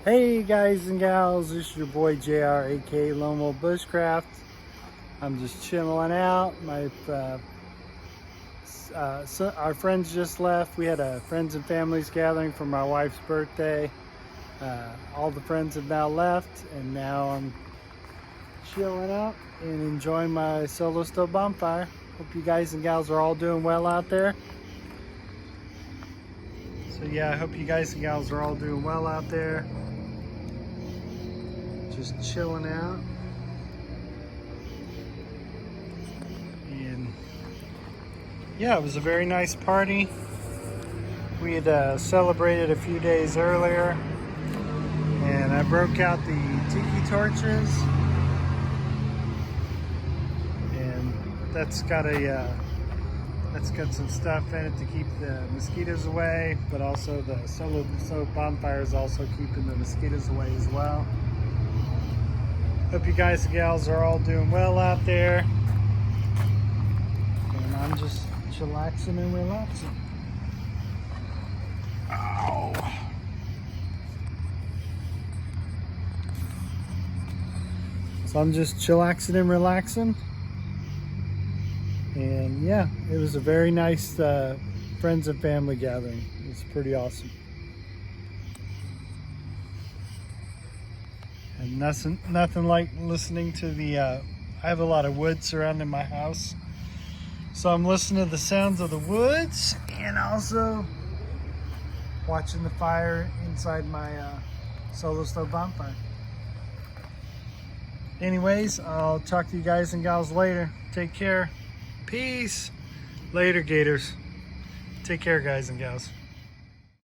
Hey guys and gals, this is your boy JR, aka Lomo Bushcraft. I'm just chilling out. Our friends just left. We had a friends and families gathering for my wife's birthday. All the friends have now left, and now I'm chilling out and enjoying my solo stove bonfire. Hope you guys and gals are all doing well out there. So yeah, I hope you guys and gals are all doing well out there. Just chilling out. And yeah, it was a very nice party. We had celebrated a few days earlier, and I broke out the tiki torches, and that's got some stuff in it to keep the mosquitoes away, but also the solo stove bonfire is also keeping the mosquitoes away as well. Hope you guys and gals are all doing well out there. And I'm just chillaxing and relaxing. Ow. So I'm just chillaxing and relaxing. And yeah, it was a very nice friends and family gathering. It's pretty awesome. And nothing like listening to I have a lot of wood surrounding my house. So I'm listening to the sounds of the woods and also watching the fire inside my solo stove bonfire. Anyways, I'll talk to you guys and gals later. Take care. Peace. Later, Gators. Take care, guys and gals.